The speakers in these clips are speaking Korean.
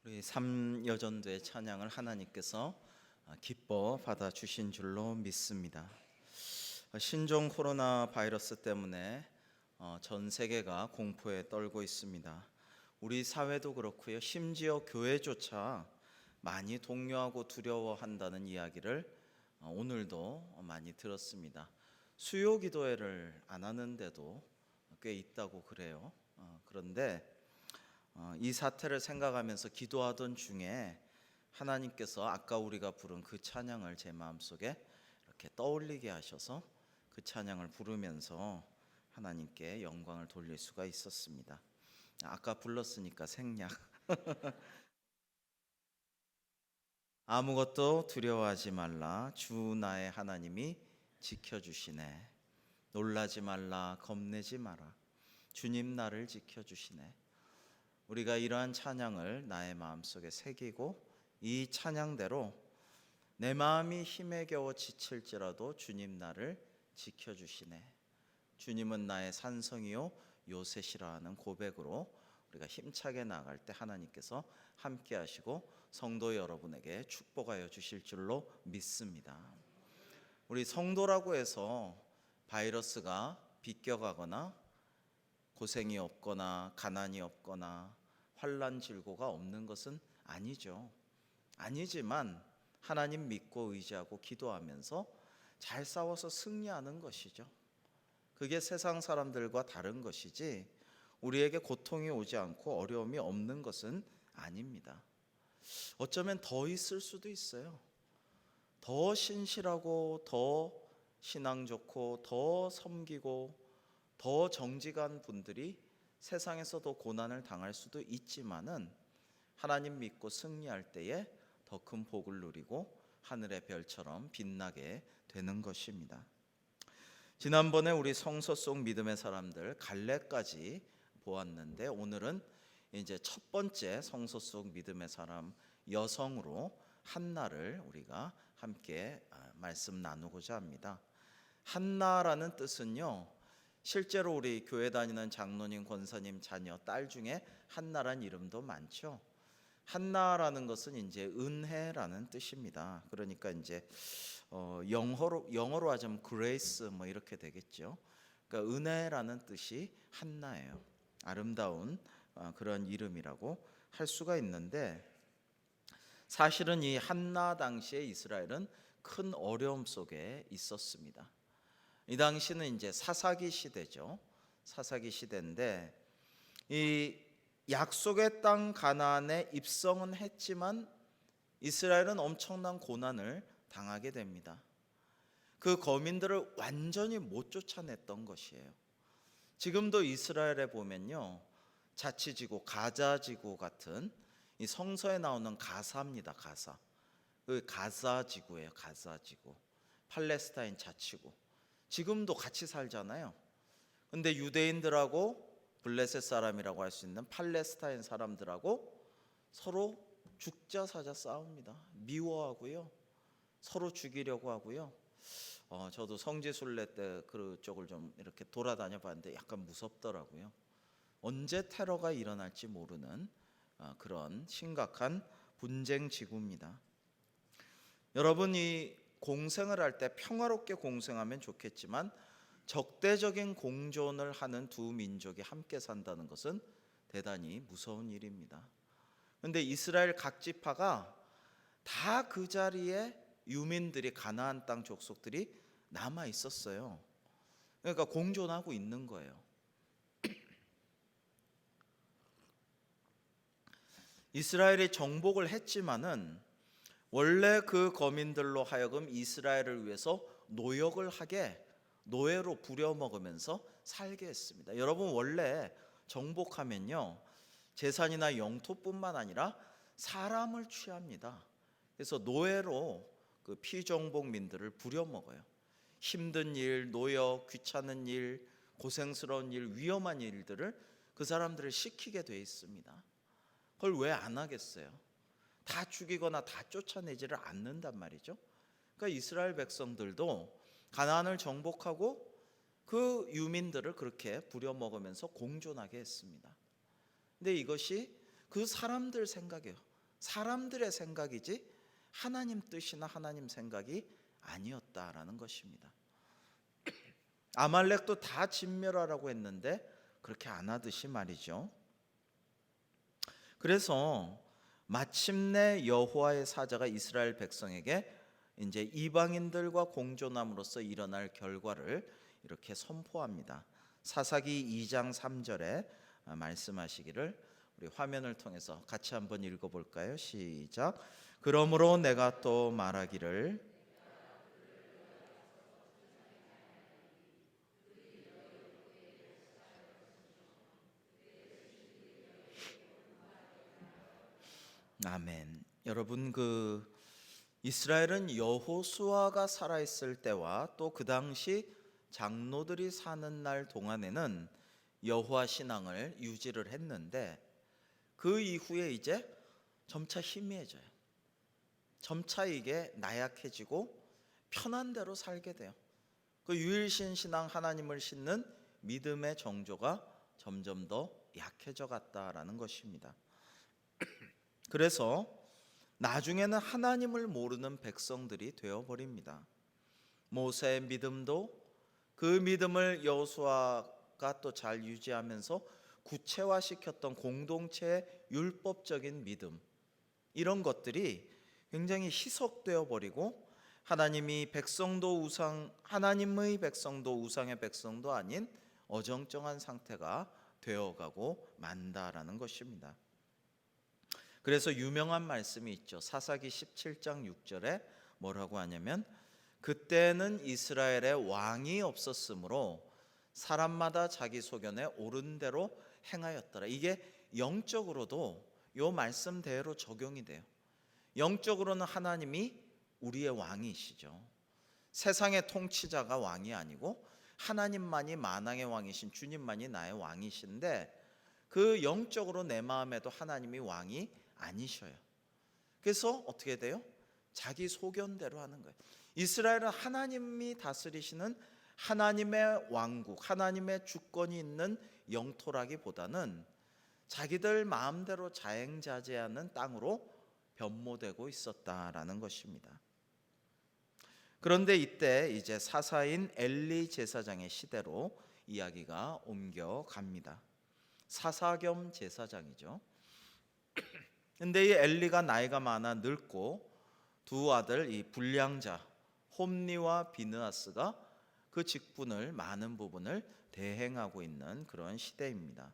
우리 삼여전도의 찬양을 하나님께서 기뻐 받아주신 줄로 믿습니다. 신종 코로나 바이러스 때문에 전 세계가 공포에 떨고 있습니다. 우리 사회도 그렇고요. 심지어 교회조차 많이 동요하고 두려워한다는 이야기를 오늘도 많이 들었습니다. 수요 기도회를 안 하는데도 꽤 있다고 그래요. 그런데 이 사태를 생각하면서 기도하던 중에 하나님께서 아까 우리가 부른 그 찬양을 제 마음속에 이렇게 떠올리게 하셔서 그 찬양을 부르면서 하나님께 영광을 돌릴 수가 있었습니다. 아까 불렀으니까 생략. 아무것도 두려워하지 말라. 주 나의 하나님이 지켜주시네. 놀라지 말라. 겁내지 마라. 주님 나를 지켜주시네. 우리가 이러한 찬양을 나의 마음속에 새기고 이 찬양대로 내 마음이 힘에 겨워 지칠지라도 주님 나를 지켜주시네. 주님은 나의 산성이요 요새시라 하는 고백으로 우리가 힘차게 나아갈 때 하나님께서 함께 하시고 성도 여러분에게 축복하여 주실 줄로 믿습니다. 우리 성도라고 해서 바이러스가 비껴가거나 고생이 없거나 가난이 없거나 환난 질고가 없는 것은 아니죠. 아니지만 하나님 믿고 의지하고 기도하면서 잘 싸워서 승리하는 것이죠. 그게 세상 사람들과 다른 것이지 우리에게 고통이 오지 않고 어려움이 없는 것은 아닙니다. 어쩌면 더 있을 수도 있어요. 더 신실하고 더 신앙 좋고 더 섬기고 더 정직한 분들이 세상에서도 고난을 당할 수도 있지만은 하나님 믿고 승리할 때에 더 큰 복을 누리고 하늘의 별처럼 빛나게 되는 것입니다. 지난번에 우리 성서 속 믿음의 사람들 갈렙까지 보았는데 오늘은 이제 첫 번째 성서 속 믿음의 사람 여성으로 한나를 우리가 함께 말씀 나누고자 합니다. 한나라는 뜻은요, 실제로 우리 교회 다니는 장로님, 권사님 자녀, 딸 중에 한나란 이름도 많죠. 한나라는 것은 이제 은혜라는 뜻입니다. 그러니까 이제 영어로 하자면 grace 뭐 이렇게 되겠죠. 그러니까 은혜라는 뜻이 한나예요. 아름다운 그런 이름이라고 할 수가 있는데 사실은 이 한나 당시에 이스라엘은 큰 어려움 속에 있었습니다. 이 당시는 이제 사사기 시대죠. 사사기 시대인데 이 약속의 땅 가나안에 입성은 했지만 이스라엘은 엄청난 고난을 당하게 됩니다. 그 거민들을 완전히 못 쫓아냈던 것이에요. 지금도 이스라엘에 보면요, 자치지구, 가자지구 같은 이 성서에 나오는 가사입니다. 가사. 그 가자지구예요. 가자지구. 팔레스타인 자치구. 지금도 같이 살잖아요. 근데 유대인들하고 블레셋 사람이라고 할 수 있는 팔레스타인 사람들하고 서로 죽자 사자 싸웁니다. 미워하고요. 서로 죽이려고 하고요. 저도 성지순례 때 그쪽을 좀 이렇게 돌아다녀 봤는데 약간 무섭더라고요. 언제 테러가 일어날지 모르는 그런 심각한 분쟁 지구입니다. 여러분이 공생을 할 때 평화롭게 공생하면 좋겠지만 적대적인 공존을 하는 두 민족이 함께 산다는 것은 대단히 무서운 일입니다. 그런데 이스라엘 각 지파가 다 그 자리에 유민들이 가나안 땅 족속들이 남아 있었어요. 그러니까 공존하고 있는 거예요. 이스라엘이 정복을 했지만은 원래 그 거민들로 하여금 이스라엘을 위해서 노역을 하게 노예로 부려먹으면서 살게 했습니다. 여러분 원래 정복하면요 재산이나 영토뿐만 아니라 사람을 취합니다. 그래서 노예로 그 피정복민들을 부려먹어요. 힘든 일, 노역, 귀찮은 일, 고생스러운 일, 위험한 일들을 그 사람들을 시키게 돼 있습니다. 그걸 왜 안 하겠어요? 다 죽이거나 다 쫓아내지를 않는단 말이죠. 그러니까 이스라엘 백성들도 가나안을 정복하고 그 유민들을 그렇게 부려먹으면서 공존하게 했습니다. 근데 이것이 그 사람들 생각이에요. 사람들의 생각이지 하나님 뜻이나 하나님 생각이 아니었다라는 것입니다. 아말렉도 다 진멸하라고 했는데 그렇게 안 하듯이 말이죠. 그래서 마침내 여호와의 사자가 이스라엘 백성에게 이제 이방인들과 공존함으로써 일어날 결과를 이렇게 선포합니다. 사사기 2장 3절에 말씀하시기를 우리 화면을 통해서 같이 한번 읽어볼까요? 시작. 그러므로 내가 또 말하기를 아멘. 여러분, 이스라엘은 여호수아가 살아있을 때와 또 그 당시 장로들이 사는 날 동안에는 여호와 신앙을 유지를 했는데 그 이후에 이제 점차 희미해져요. 점차 이게 나약해지고 편한 대로 살게 돼요. 그 유일신 신앙 하나님을 신는 믿음의 정조가 점점 더 약해져 갔다라는 것입니다. 그래서 나중에는 하나님을 모르는 백성들이 되어버립니다. 모세의 믿음도 그 믿음을 여호수아가 또 잘 유지하면서 구체화시켰던 공동체의 율법적인 믿음, 이런 것들이 굉장히 희석되어 버리고 하나님의 백성도 우상의 백성도 아닌 어정쩡한 상태가 되어가고 만다라는 것입니다. 그래서 유명한 말씀이 있죠. 사사기 17장 6절에 뭐라고 하냐면 그때는 이스라엘에 왕이 없었으므로 사람마다 자기 소견에 옳은 대로 행하였더라. 이게 영적으로도 요 말씀대로 적용이 돼요. 영적으로는 하나님이 우리의 왕이시죠. 세상의 통치자가 왕이 아니고 하나님만이 만왕의 왕이신 주님만이 나의 왕이신데 그 영적으로 내 마음에도 하나님이 왕이 아니셔요. 그래서 어떻게 돼요? 자기 소견대로 하는 거예요. 이스라엘은 하나님이 다스리시는 하나님의 왕국, 하나님의 주권이 있는 영토라기보다는 자기들 마음대로 자행자재하는 땅으로 변모되고 있었다라는 것입니다. 그런데 이때 이제 사사인 엘리 제사장의 시대로 이야기가 옮겨갑니다. 사사 겸 제사장이죠. 근데 이 엘리가 나이가 많아 늙고 두 아들 이 불량자 홈니와 비느하스가 그 직분을 많은 부분을 대행하고 있는 그런 시대입니다.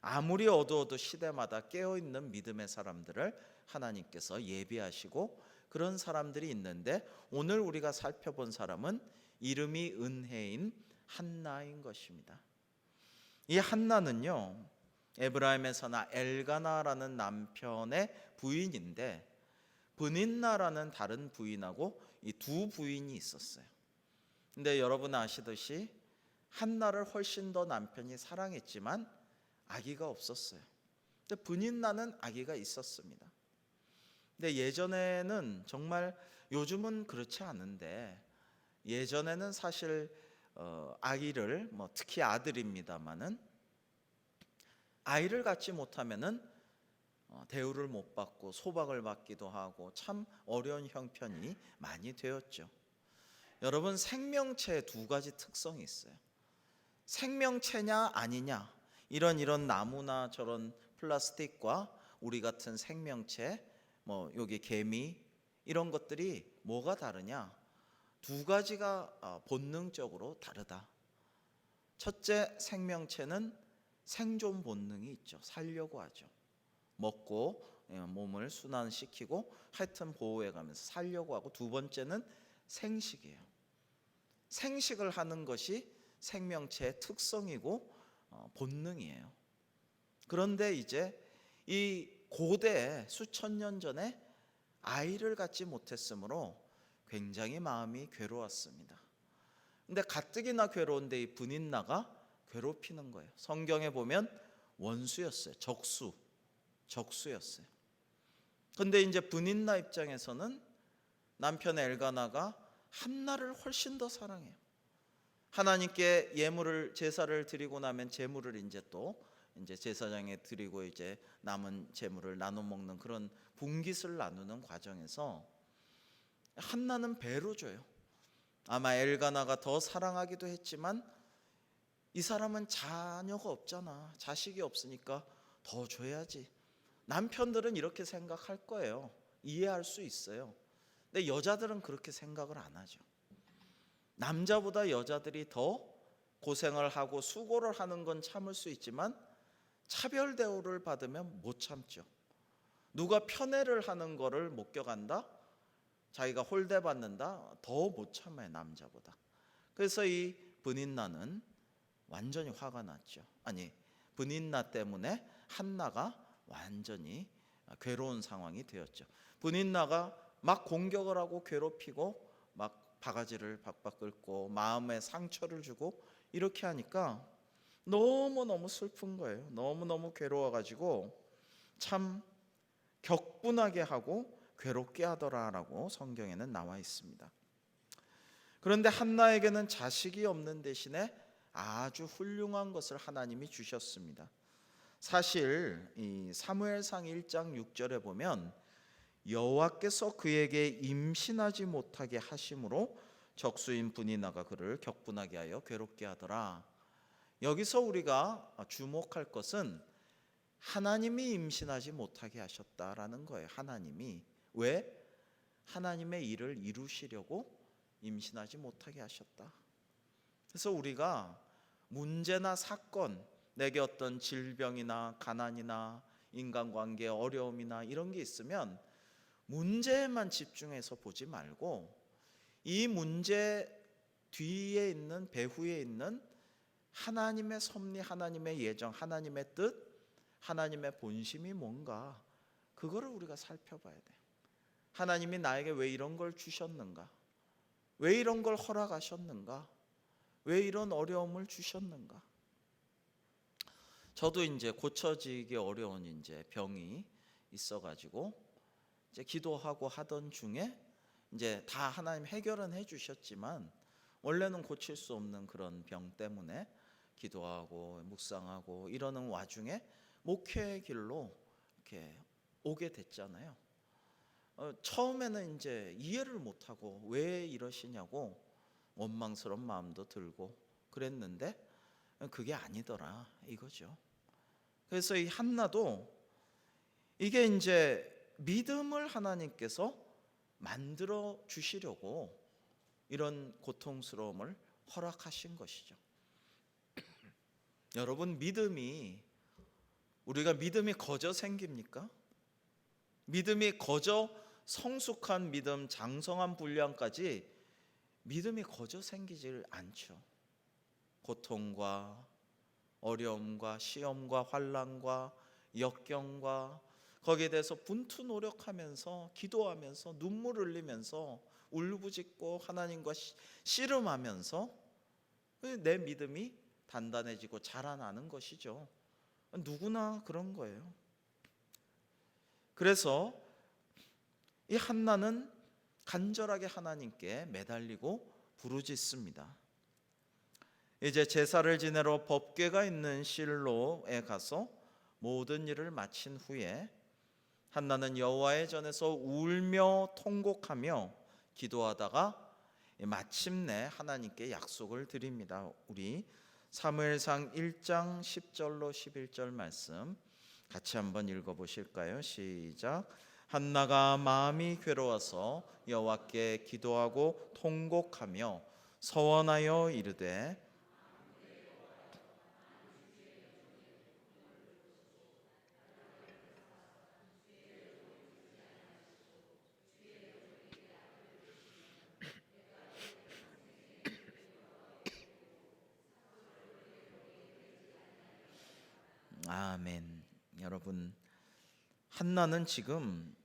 아무리 어두워도 시대마다 깨어있는 믿음의 사람들을 하나님께서 예비하시고 그런 사람들이 있는데 오늘 우리가 살펴본 사람은 이름이 은혜인 한나인 것입니다. 이 한나는요, 에브라임에서나 엘가나라는 남편의 부인인데 브닌나라는 다른 부인하고 이 두 부인이 있었어요. 근데 여러분 아시듯이 한나를 훨씬 더 남편이 사랑했지만 아기가 없었어요. 근데 브닌나는 아기가 있었습니다. 근데 예전에는 정말, 요즘은 그렇지 않은데 예전에는 사실 아기를 특히 아들입니다마는 아이를 갖지 못하면은 대우를 못 받고 소박을 받기도 하고 참 어려운 형편이 많이 되었죠. 여러분, 생명체에 두 가지 특성이 있어요. 생명체냐 아니냐, 이런 나무나 저런 플라스틱과 우리 같은 생명체, 여기 개미, 이런 것들이 뭐가 다르냐? 두 가지가 본능적으로 다르다. 첫째, 생명체는 생존 본능이 있죠. 살려고 하죠. 먹고 몸을 순환시키고 하여튼 보호해가면서 살려고 하고, 두 번째는 생식이에요. 생식을 하는 것이 생명체의 특성이고 본능이에요. 그런데 이제 이 고대 수천 년 전에 아이를 갖지 못했으므로 굉장히 마음이 괴로웠습니다. 근데 가뜩이나 괴로운데 이 브닌나가 괴롭히는 거예요. 성경에 보면 원수였어요. 적수였어요. 근데 이제 브닌나 입장에서는 남편 엘가나가 한나를 훨씬 더 사랑해요. 하나님께 제사를 드리고 나면 제물을 이제 또 이제 제사장에 드리고 이제 남은 재물을 나눠 먹는 그런 분깃을 나누는 과정에서 한나는 배로 줘요. 아마 엘가나가 더 사랑하기도 했지만 이 사람은 자녀가 없잖아. 자식이 없으니까 더 줘야지. 남편들은 이렇게 생각할 거예요. 이해할 수 있어요. 근데 여자들은 그렇게 생각을 안 하죠. 남자보다 여자들이 더 고생을 하고 수고를 하는 건 참을 수 있지만 차별 대우를 받으면 못 참죠. 누가 편애를 하는 거를 목격한다? 자기가 홀대받는다? 더 못 참아요, 남자보다. 그래서 이 브닌나는 완전히 화가 났죠. 아니, 브닌나 때문에 한나가 완전히 괴로운 상황이 되었죠. 브닌나가 막 공격을 하고 괴롭히고 막 바가지를 박박 긁고 마음에 상처를 주고 이렇게 하니까 너무너무 슬픈 거예요. 너무너무 괴로워가지고 참 격분하게 하고 괴롭게 하더라라고 성경에는 나와 있습니다. 그런데 한나에게는 자식이 없는 대신에 아주 훌륭한 것을 하나님이 주셨습니다. 사실 이 사무엘상 1장 6절에 보면 여호와께서 그에게 임신하지 못하게 하심으로 적수인 브니나가 그를 격분하게 하여 괴롭게 하더라. 여기서 우리가 주목할 것은 하나님이 임신하지 못하게 하셨다라는 거예요. 하나님이. 왜? 하나님의 일을 이루시려고 임신하지 못하게 하셨다. 그래서 우리가 문제나 사건, 내게 어떤 질병이나 가난이나 인간관계 어려움이나 이런 게 있으면 문제에만 집중해서 보지 말고 이 문제 뒤에 있는, 배후에 있는 하나님의 섭리, 하나님의 예정, 하나님의 뜻, 하나님의 본심이 뭔가, 그거를 우리가 살펴봐야 돼요. 하나님이 나에게 왜 이런 걸 주셨는가? 왜 이런 걸 허락하셨는가? 왜 이런 어려움을 주셨는가? 저도 이제 고쳐지기 어려운 이제 병이 있어가지고 이제 기도하고 하던 중에 이제 다 하나님 해결은 해주셨지만 원래는 고칠 수 없는 그런 병 때문에 기도하고 묵상하고 이러는 와중에 목회의 길로 이렇게 오게 됐잖아요. 처음에는 이제 이해를 못하고 왜 이러시냐고 원망스러운 마음도 들고 그랬는데 그게 아니더라 이거죠. 그래서 이 한나도 이게 이제 믿음을 하나님께서 만들어 주시려고 이런 고통스러움을 허락하신 것이죠. 여러분, 우리가 믿음이 거저 생깁니까? 믿음이 거저 성숙한 믿음, 장성한 분량까지 믿음이 거저 생기질 않죠. 고통과 어려움과 시험과 환난과 역경과 거기에 대해서 분투 노력하면서 기도하면서 눈물 흘리면서 울부짖고 하나님과 씨름하면서 내 믿음이 단단해지고 자라나는 것이죠. 누구나 그런 거예요. 그래서 이 한나는 간절하게 하나님께 매달리고 부르짖습니다. 이제 제사를 지내러 법궤가 있는 실로에 가서 모든 일을 마친 후에 한나는 여호와의 전에서 울며 통곡하며 기도하다가 마침내 하나님께 약속을 드립니다. 우리 사무엘상 1장 10절로 11절 말씀 같이 한번 읽어보실까요? 시작. 한나가 마음이 괴로워서 여호와께 기도하고 통곡하며 서원하여 이르되 아멘. 여러분, 한나는 지금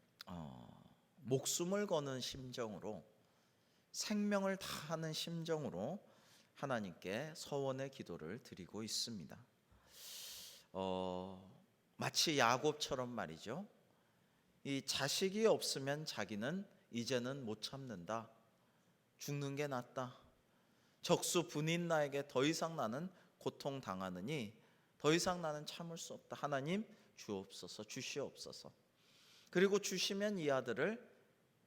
목숨을 거는 심정으로, 생명을 다하는 심정으로 하나님께 서원의 기도를 드리고 있습니다. 마치 야곱처럼 말이죠. 이 자식이 없으면 자기는 이제는 못 참는다. 죽는 게 낫다. 적수 분인 나에게 더 이상 나는 고통 당하느니 더 이상 나는 참을 수 없다. 하나님 주옵소서, 주시옵소서. 그리고 주시면 이 아들을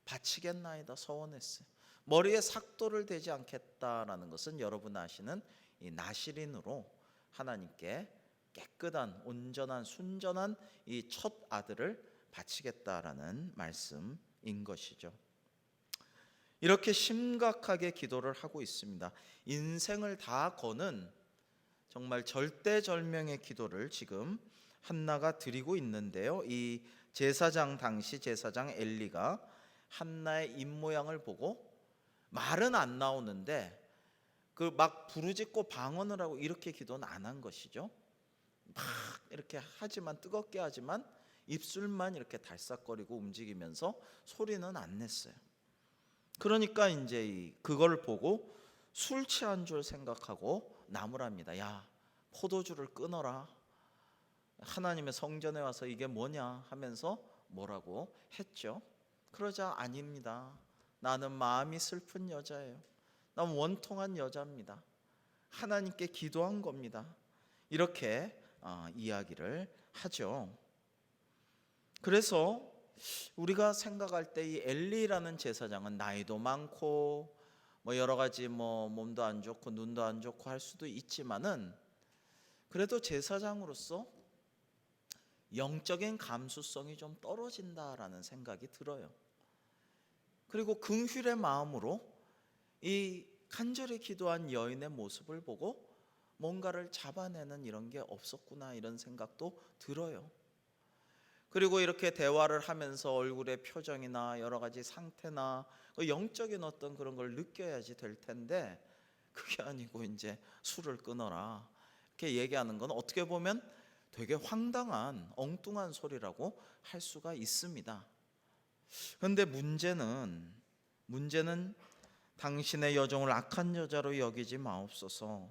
바치겠나이다 서원했어요. 머리에 삭도를 대지 않겠다라는 것은 여러분 아시는 이 나실인으로 하나님께 깨끗한 온전한 순전한 이 첫 아들을 바치겠다라는 말씀인 것이죠. 이렇게 심각하게 기도를 하고 있습니다. 인생을 다 거는 정말 절대절명의 기도를 지금 한나가 드리고 있는데요. 이 제사장 당시 제사장 엘리가 한나의 입모양을 보고 말은 안 나오는데 그 막 부르짖고 방언을 하고 이렇게 기도는 안 한 것이죠. 막 이렇게 하지만 뜨겁게 하지만 입술만 이렇게 달싹거리고 움직이면서 소리는 안 냈어요. 그러니까 이제 그걸 보고 술 취한 줄 생각하고 나무랍니다. 야, 포도주를 끊어라. 하나님의 성전에 와서 이게 뭐냐 하면서 뭐라고 했죠. 그러자 아닙니다. 나는 마음이 슬픈 여자예요. 난 원통한 여자입니다. 하나님께 기도한 겁니다. 이렇게 이야기를 하죠. 그래서 우리가 생각할 때 이 엘리라는 제사장은 나이도 많고 뭐 여러 가지 뭐 몸도 안 좋고 눈도 안 좋고 할 수도 있지만은 그래도 제사장으로서 영적인 감수성이 좀 떨어진다라는 생각이 들어요. 그리고 긍휼의 마음으로 이 간절히 기도한 여인의 모습을 보고 뭔가를 잡아내는 이런 게 없었구나 이런 생각도 들어요. 그리고 이렇게 대화를 하면서 얼굴의 표정이나 여러 가지 상태나 영적인 어떤 그런 걸 느껴야지 될 텐데 그게 아니고 이제 술을 끊어라 이렇게 얘기하는 건 어떻게 보면 되게 황당한 엉뚱한 소리라고 할 수가 있습니다. 그런데 문제는 당신의 여종을 악한 여자로 여기지 마옵소서.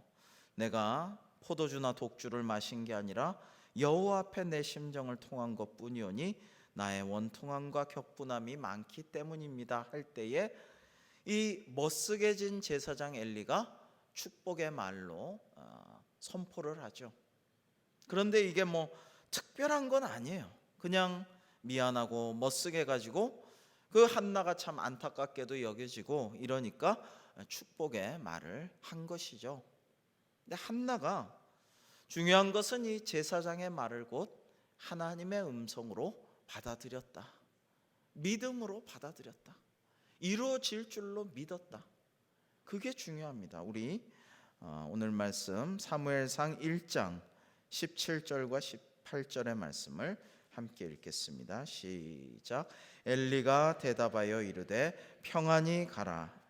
내가 포도주나 독주를 마신 게 아니라 여호와 앞에 내 심정을 통한 것뿐이오니 나의 원통함과 격분함이 많기 때문입니다 할 때에 이 멋쓰게진 제사장 엘리가 축복의 말로 선포를 하죠. 그런데 이게 뭐 특별한 건 아니에요. 그냥 미안하고 멋쓰게 가지고 그 한나가 참 안타깝게도 여겨지고 이러니까 축복의 말을 한 것이죠. 근데 한나가 중요한 것은 이 제사장의 말을 곧 하나님의 음성으로 받아들였다. 믿음으로 받아들였다. 이루어질 줄로 믿었다. 그게 중요합니다. 우리 오늘 말씀 사무엘상 1장 17절과 18절의 말씀을 함께 읽겠습니다. 시작. 엘리가 대답하여 이르되 평안히 가라.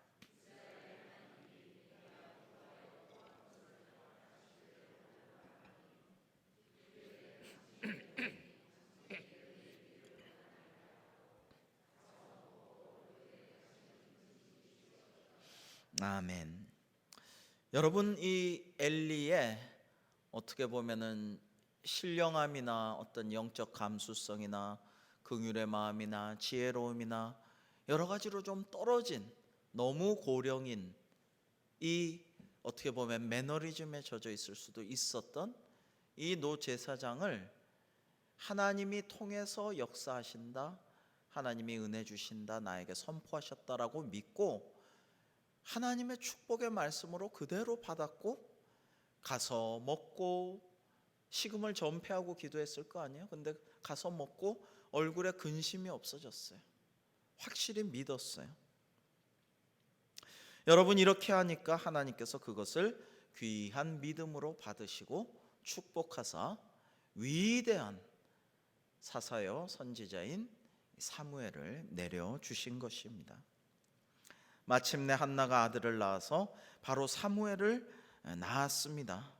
아멘. 여러분 이 엘리의 어떻게 보면은 신령함이나 어떤 영적 감수성이나 긍휼의 마음이나 지혜로움이나 여러 가지로 좀 떨어진 너무 고령인 이 어떻게 보면 매너리즘에 젖어 있을 수도 있었던 이 노 제사장을 하나님이 통해서 역사하신다, 하나님이 은혜 주신다, 나에게 선포하셨다라고 믿고 하나님의 축복의 말씀으로 그대로 받았고 가서 먹고 식음을 전폐하고 기도했을 거 아니에요. 근데 가서 먹고 얼굴에 근심이 없어졌어요. 확실히 믿었어요. 여러분 이렇게 하니까 하나님께서 그것을 귀한 믿음으로 받으시고 축복하사 위대한 사사여 선지자인 사무엘을 내려주신 것입니다. 마침내 한나가 아들을 낳아서 바로 사무엘을 낳았습니다.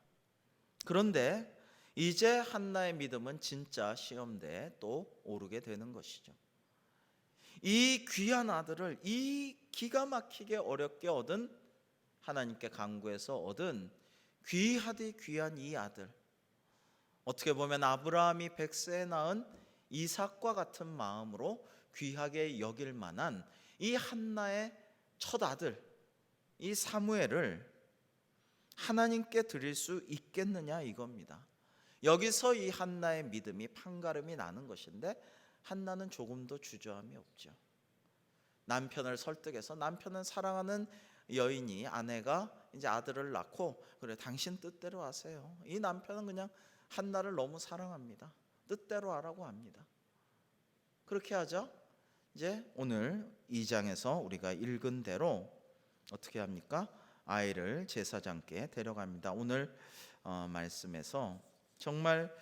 그런데 이제 한나의 믿음은 진짜 시험대에 또 오르게 되는 것이죠. 이 귀한 아들을 이 기가 막히게 어렵게 얻은 하나님께 간구해서 얻은 귀하디 귀한 이 아들, 어떻게 보면 아브라함이 100세에 낳은 이삭과 같은 마음으로 귀하게 여길 만한 이 한나의 첫 아들 이 사무엘을 하나님께 드릴 수 있겠느냐 이겁니다. 여기서 이 한나의 믿음이 판가름이 나는 것인데, 한나는 조금도 주저함이 없죠. 남편을 설득해서, 남편은 사랑하는 여인이, 아내가 이제 아들을 낳고, 그래 당신 뜻대로 하세요. 이 남편은 그냥 한나를 너무 사랑합니다. 뜻대로 하라고 합니다. 그렇게 하죠. 이제 오늘 2장에서 우리가 읽은 대로 어떻게 합니까? 아이를 제사장께 데려갑니다. 오늘 말씀에서 정말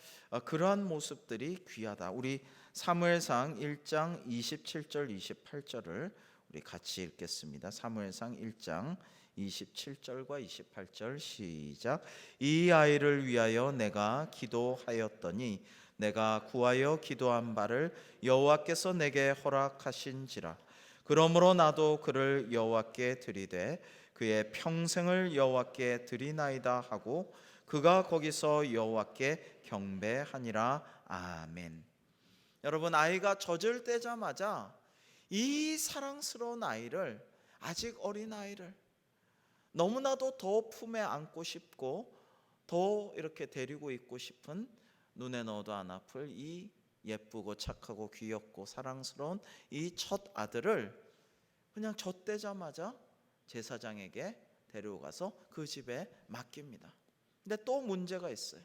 그러한 모습들이 귀하다. 우리 사무엘상 1장 27절 28절을 우리 같이 읽겠습니다. 사무엘상 1장 27절과 28절 시작. 이 아이를 위하여 내가 기도하였더니 내가 구하여 기도한 바를 여호와께서 내게 허락하신지라. 그러므로 나도 그를 여호와께 드리되 그의 평생을 여호와께 드리나이다 하고 그가 거기서 여호와께 경배하니라. 아멘. 여러분, 아이가 젖을 떼자마자 이 사랑스러운 아이를, 아직 어린 아이를 너무나도 더 품에 안고 싶고 더 이렇게 데리고 있고 싶은, 눈에 넣어도 안 아플 이 예쁘고 착하고 귀엽고 사랑스러운 이 첫 아들을 그냥 젖대자마자 제사장에게 데려가서 그 집에 맡깁니다. 근데 또 문제가 있어요.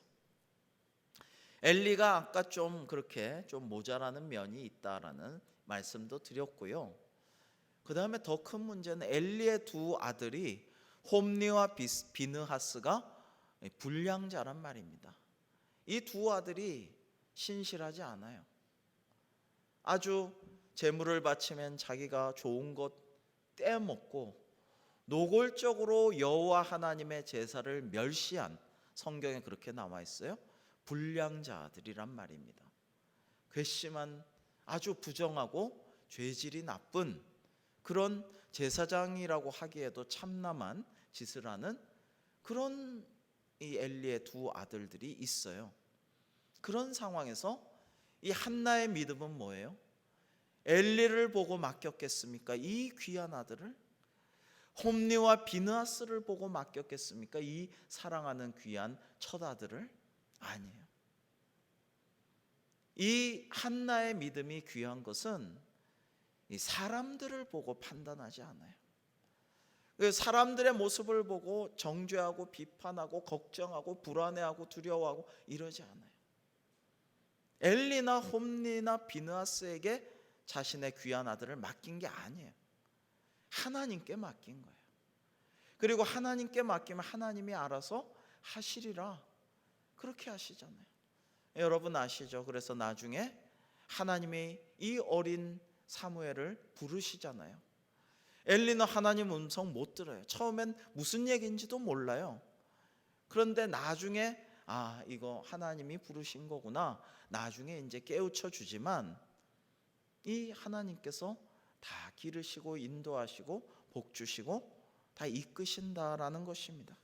엘리가 아까 좀 그렇게 좀 모자라는 면이 있다라는 말씀도 드렸고요. 그 다음에 더 큰 문제는 엘리의 두 아들이 홈리와 비느하스가 불량자란 말입니다. 이 두 아들이 신실하지 않아요. 아주 제물을 바치면 자기가 좋은 것 떼먹고 노골적으로 여호와 하나님의 제사를 멸시한, 성경에 그렇게 나와 있어요. 불량자들이란 말입니다. 괘씸한, 아주 부정하고 죄질이 나쁜 그런, 제사장이라고 하기에도 참남한 짓을 하는 그런 이 엘리의 두 아들들이 있어요. 그런 상황에서 이 한나의 믿음은 뭐예요? 엘리를 보고 맡겼겠습니까? 이 귀한 아들을. 홈리와 비느하스를 보고 맡겼겠습니까? 이 사랑하는 귀한 첫 아들을. 아니에요. 이 한나의 믿음이 귀한 것은 이 사람들을 보고 판단하지 않아요. 사람들의 모습을 보고 정죄하고 비판하고 걱정하고 불안해하고 두려워하고 이러지 않아요. 엘리나 홈리나 비느하스에게 자신의 귀한 아들을 맡긴 게 아니에요. 하나님께 맡긴 거예요. 그리고 하나님께 맡기면 하나님이 알아서 하시리라, 그렇게 하시잖아요. 여러분 아시죠? 그래서 나중에 하나님이 이 어린 사무엘을 부르시잖아요. 엘리는 하나님 음성 못 들어요. 처음엔 무슨 얘기인지도 몰라요. 그런데 나중에 이거 하나님이 부르신 거구나, 나중에 이제 깨우쳐 주지만 이 하나님께서 다 기르시고 인도하시고 복 주시고 다 이끄신다라는 것입니다.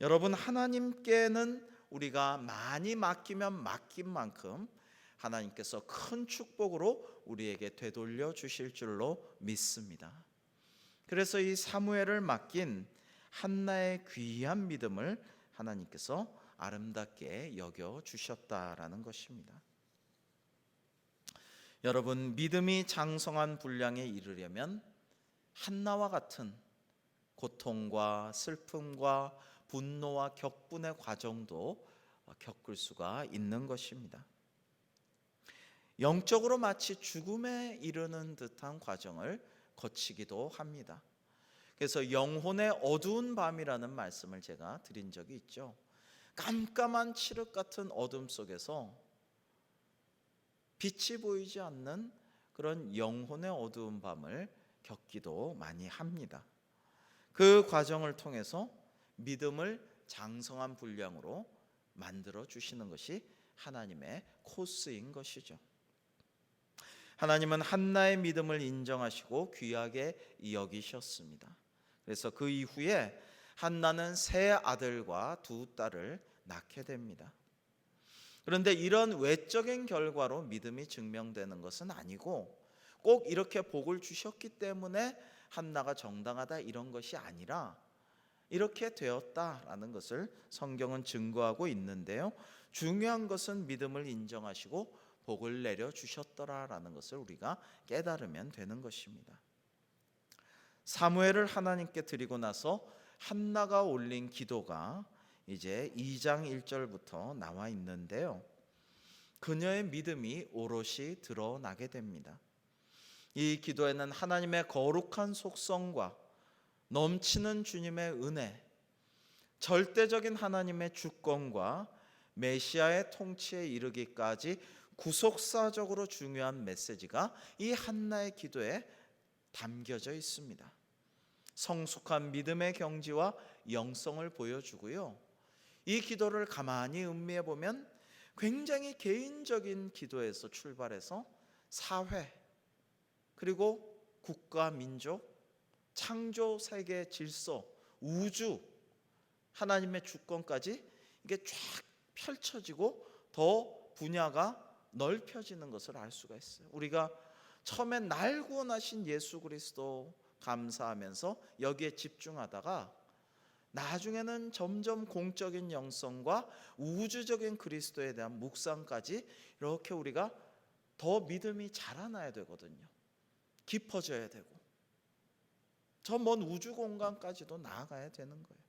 여러분, 하나님께는 우리가 많이 맡기면 맡긴 만큼 하나님께서 큰 축복으로 우리에게 되돌려 주실 줄로 믿습니다. 그래서 이 사무엘을 맡긴 한나의 귀한 믿음을 하나님께서 아름답게 여겨 주셨다라는 것입니다. 여러분, 믿음이 장성한 분량에 이르려면 한나와 같은 고통과 슬픔과 분노와 격분의 과정도 겪을 수가 있는 것입니다. 영적으로 마치 죽음에 이르는 듯한 과정을 거치기도 합니다. 그래서 영혼의 어두운 밤이라는 말씀을 제가 드린 적이 있죠. 깜깜한 칠흑 같은 어둠 속에서 빛이 보이지 않는 그런 영혼의 어두운 밤을 겪기도 많이 합니다. 그 과정을 통해서 믿음을 장성한 분량으로 만들어 주시는 것이 하나님의 코스인 것이죠. 하나님은 한나의 믿음을 인정하시고 귀하게 여기셨습니다. 그래서 그 이후에 한나는 세 아들과 두 딸을 낳게 됩니다. 그런데 이런 외적인 결과로 믿음이 증명되는 것은 아니고, 꼭 이렇게 복을 주셨기 때문에 한나가 정당하다 이런 것이 아니라, 이렇게 되었다라는 것을 성경은 증거하고 있는데요. 중요한 것은 믿음을 인정하시고 복을 내려 주셨더라라는 것을 우리가 깨달으면 되는 것입니다. 사무엘을 하나님께 드리고 나서 한나가 올린 기도가 이제 2장 1절부터 나와 있는데요. 그녀의 믿음이 오롯이 드러나게 됩니다. 이 기도에는 하나님의 거룩한 속성과 넘치는 주님의 은혜, 절대적인 하나님의 주권과 메시아의 통치에 이르기까지 구속사적으로 중요한 메시지가 이 한나의 기도에 담겨져 있습니다. 성숙한 믿음의 경지와 영성을 보여주고요. 이 기도를 가만히 음미해 보면 굉장히 개인적인 기도에서 출발해서 사회, 그리고 국가, 민족, 창조, 세계 질서, 우주, 하나님의 주권까지 이게 쫙 펼쳐지고 더 분야가 넓혀지는 것을 알 수가 있어요. 우리가 처음엔 날 구원하신 예수 그리스도 감사하면서 여기에 집중하다가 나중에는 점점 공적인 영성과 우주적인 그리스도에 대한 묵상까지 이렇게 우리가 더 믿음이 자라나야 되거든요. 깊어져야 되고 저 먼 우주 공간까지도 나아가야 되는 거예요.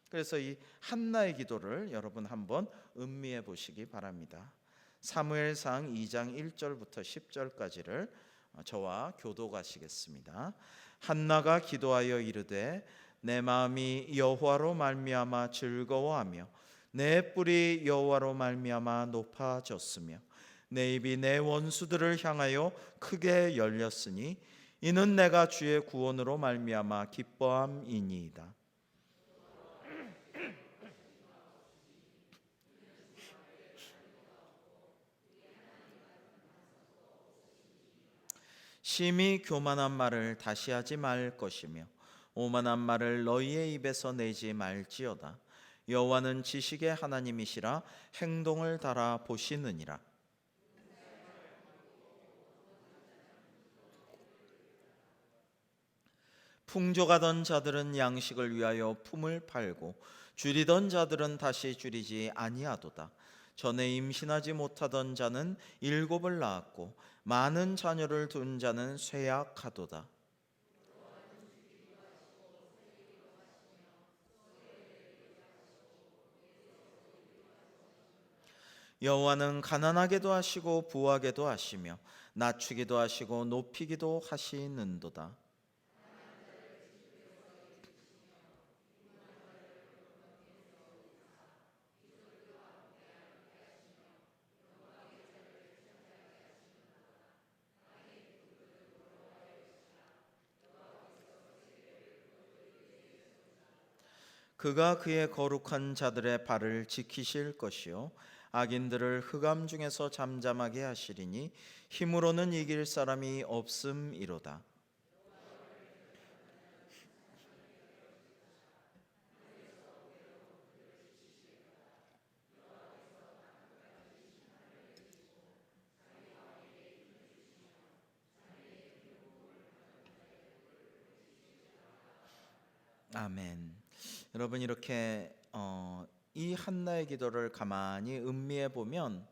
그래서 이 한나의 기도를 여러분 한번 음미해 보시기 바랍니다. 사무엘상 2장 1절부터 10절까지를 저와 교독하시겠습니다. 한나가 기도하여 이르되 내 마음이 여호와로 말미암아 즐거워하며 내 뿔이 여호와로 말미암아 높아졌으며 내 입이 내 원수들을 향하여 크게 열렸으니 이는 내가 주의 구원으로 말미암아 기뻐함이니이다. 심히 교만한 말을 다시 하지 말 것이며 오만한 말을 너희의 입에서 내지 말지어다. 여호와는 지식의 하나님이시라 행동을 달아 보시느니라. 풍족하던 자들은 양식을 위하여 품을 팔고 줄이던 자들은 다시 줄이지 아니하도다. 전에 임신하지 못하던 자는 7을 낳았고 많은 자녀를 둔 자는 쇠약하도다. 여호와는 가난하게도 하시고 부하게도 하시며 낮추기도 하시고 높이기도 하시는도다. 그가 그의 거룩한 자들의 발을 지키실 것이요 악인들을 흑암 중에서 잠잠하게 하시리니 힘으로는 이길 사람이 없음이로다. 아멘. 여러분 이렇게 이 한나의 기도를 가만히 음미해 보면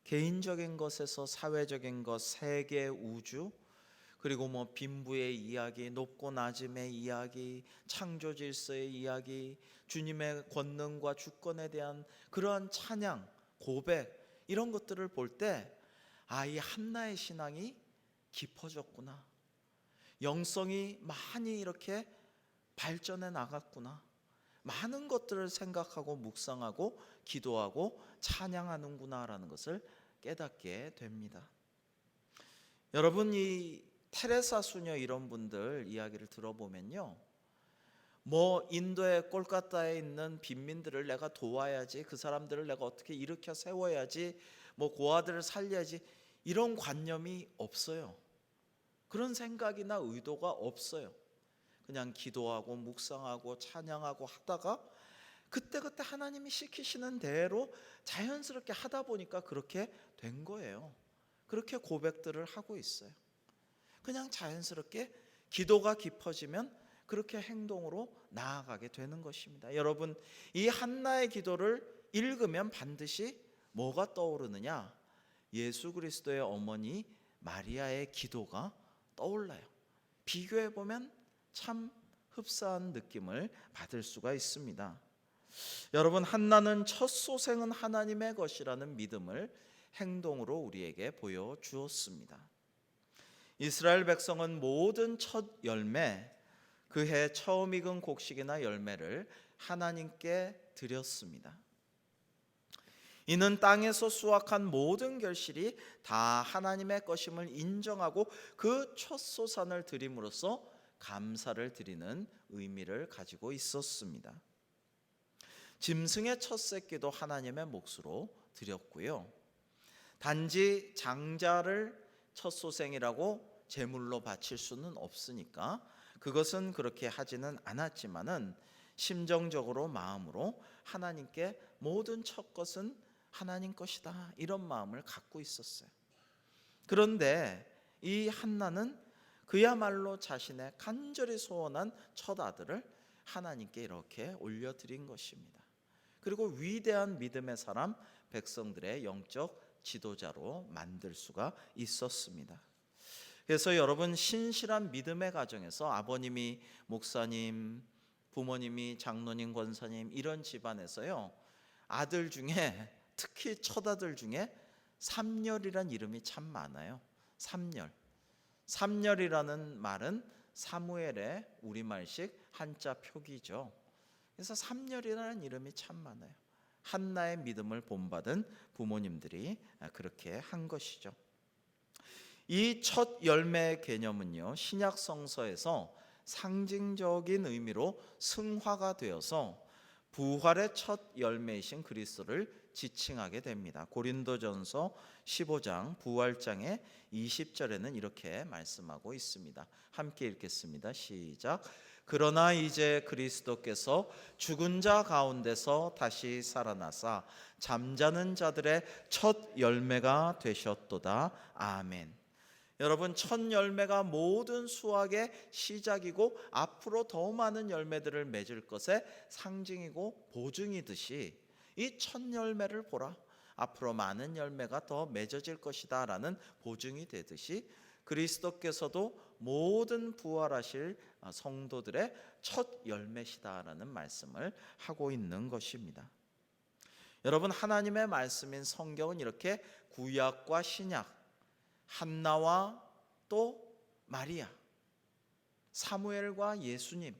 개인적인 것에서 사회적인 것, 세계, 우주, 그리고 뭐 빈부의 이야기, 높고 낮음의 이야기, 창조 질서의 이야기, 주님의 권능과 주권에 대한 그러한 찬양, 고백 이런 것들을 볼 때 이 한나의 신앙이 깊어졌구나. 영성이 많이 이렇게 발전해 나갔구나. 많은 것들을 생각하고 묵상하고 기도하고 찬양하는구나라는 것을 깨닫게 됩니다. 여러분 이 테레사 수녀 이런 분들 이야기를 들어보면요, 뭐 인도의 꼴까따에 있는 빈민들을 내가 도와야지, 그 사람들을 내가 어떻게 일으켜 세워야지, 뭐 고아들을 살려야지 이런 관념이 없어요. 그런 생각이나 의도가 없어요. 그냥 기도하고 묵상하고 찬양하고 하다가 그때그때 하나님이 시키시는 대로 자연스럽게 하다 보니까 그렇게 된 거예요. 그렇게 고백들을 하고 있어요. 그냥 자연스럽게 기도가 깊어지면 그렇게 행동으로 나아가게 되는 것입니다. 여러분, 이 한나의 기도를 읽으면 반드시 뭐가 떠오르느냐? 예수 그리스도의 어머니 마리아의 기도가 떠올라요. 비교해 보면 참 흡사한 느낌을 받을 수가 있습니다. 여러분, 한나는 첫 소생은 하나님의 것이라는 믿음을 행동으로 우리에게 보여주었습니다. 이스라엘 백성은 모든 첫 열매, 그해 처음 익은 곡식이나 열매를 하나님께 드렸습니다. 이는 땅에서 수확한 모든 결실이 다 하나님의 것임을 인정하고 그 첫 소산을 드림으로써 감사를 드리는 의미를 가지고 있었습니다. 짐승의 첫 새끼도 하나님의 몫으로 드렸고요. 단지 장자를 첫 소생이라고 제물로 바칠 수는 없으니까 그것은 그렇게 하지는 않았지만은 심정적으로 마음으로 하나님께 모든 첫 것은 하나님 것이다, 이런 마음을 갖고 있었어요. 그런데 이 한나는 그야말로 자신의 간절히 소원한 첫 아들을 하나님께 이렇게 올려드린 것입니다. 그리고 위대한 믿음의 사람, 백성들의 영적 지도자로 만들 수가 있었습니다. 그래서 여러분, 신실한 믿음의 가정에서 아버님이 목사님, 부모님이 장로님, 권사님 이런 집안에서요, 아들 중에 특히 첫아들 중에 삼열이란 이름이 참 많아요. 삼열. 삼열이라는 말은 사무엘의 우리말식 한자 표기죠. 그래서 삼열이라는 이름이 참 많아요. 한나의 믿음을 본받은 부모님들이 그렇게 한 것이죠. 이 첫 열매의 개념은요, 신약 성서에서 상징적인 의미로 승화가 되어서 부활의 첫 열매이신 그리스도를 지칭하게 됩니다. 고린도전서 15장 부활장의 20절에는 이렇게 말씀하고 있습니다. 함께 읽겠습니다. 시작. 그러나 이제 그리스도께서 죽은 자 가운데서 다시 살아나사 잠자는 자들의 첫 열매가 되셨도다. 아멘. 여러분, 첫 열매가 모든 수확의 시작이고 앞으로 더 많은 열매들을 맺을 것의 상징이고 보증이듯이 이 첫 열매를 보라, 앞으로 많은 열매가 더 맺어질 것이다 라는 보증이 되듯이 그리스도께서도 모든 부활하실 성도들의 첫 열매시다라는 말씀을 하고 있는 것입니다. 여러분, 하나님의 말씀인 성경은 이렇게 구약과 신약, 한나와 또 마리아, 사무엘과 예수님,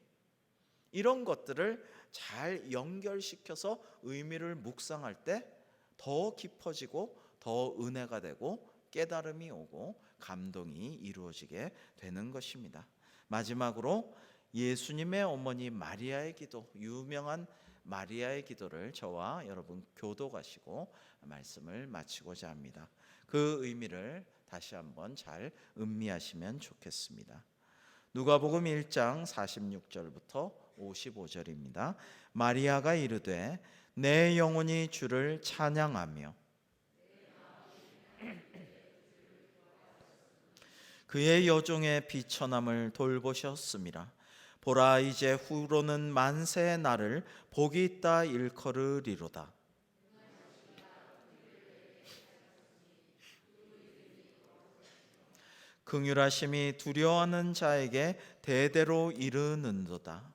이런 것들을 잘 연결시켜서 의미를 묵상할 때 더 깊어지고 더 은혜가 되고 깨달음이 오고 감동이 이루어지게 되는 것입니다. 마지막으로 예수님의 어머니 마리아의 기도, 유명한 마리아의 기도를 저와 여러분 교독하시고 말씀을 마치고자 합니다. 그 의미를 다시 한번 잘 음미하시면 좋겠습니다. 누가복음 1장 46절부터 55절입니다. 마리아가 이르되 내 영혼이 주를 찬양하며 그의 여종의 비천함을 돌보셨음이라. 보라, 이제 후로는 만세의 날을 복이 있다 일컬으리로다. 긍휼하심이 두려워하는 자에게 대대로 이르는도다.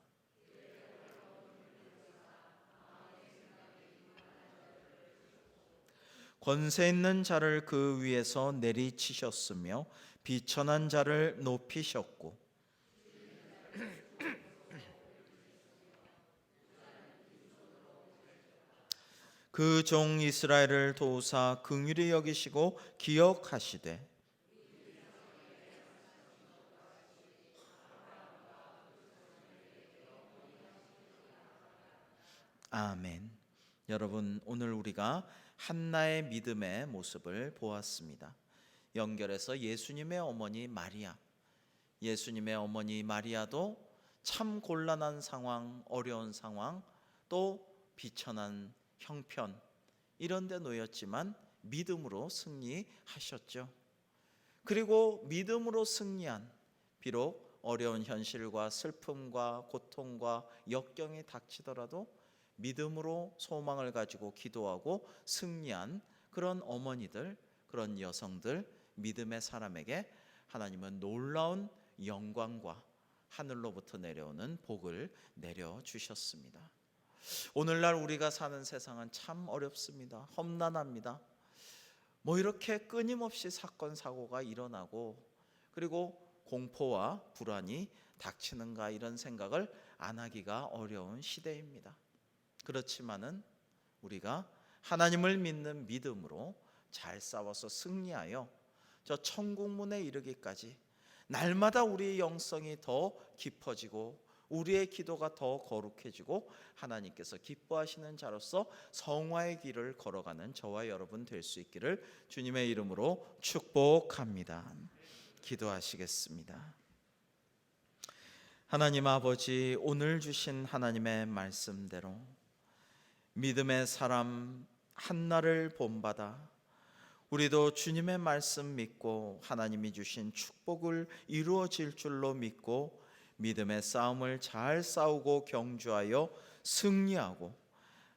권세 있는 자를 그 위에서 내리치셨으며 비천한 자를 높이셨고 그 종 이스라엘을 도우사 긍휼히 여기시고 기억하시되 아멘. 여러분, 오늘 우리가 한나의 믿음의 모습을 보았습니다. 연결해서 예수님의 어머니 마리아, 예수님의 어머니 마리아도 참 곤란한 상황, 어려운 상황, 또 비천한 형편, 이런 데 놓였지만 믿음으로 승리하셨죠. 그리고 믿음으로 승리한, 비록 어려운 현실과 슬픔과 고통과 역경이 닥치더라도 믿음으로 소망을 가지고 기도하고 승리한 그런 어머니들, 그런 여성들, 믿음의 사람에게 하나님은 놀라운 영광과 하늘로부터 내려오는 복을 내려주셨습니다. 오늘날 우리가 사는 세상은 참 어렵습니다. 험난합니다. 뭐 이렇게 끊임없이 사건 사고가 일어나고 그리고 공포와 불안이 닥치는가 이런 생각을 안 하기가 어려운 시대입니다. 그렇지만은 우리가 하나님을 믿는 믿음으로 잘 싸워서 승리하여 저 천국문에 이르기까지 날마다 우리의 영성이 더 깊어지고 우리의 기도가 더 거룩해지고 하나님께서 기뻐하시는 자로서 성화의 길을 걸어가는 저와 여러분 될 수 있기를 주님의 이름으로 축복합니다. 기도하시겠습니다. 하나님 아버지, 오늘 주신 하나님의 말씀대로 믿음의 사람 한나를 본받아 우리도 주님의 말씀 믿고 하나님이 주신 축복을 이루어질 줄로 믿고 믿음의 싸움을 잘 싸우고 경주하여 승리하고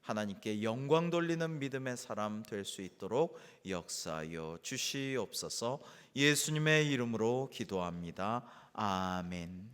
하나님께 영광 돌리는 믿음의 사람 될 수 있도록 역사하여 주시옵소서. 예수님의 이름으로 기도합니다. 아멘.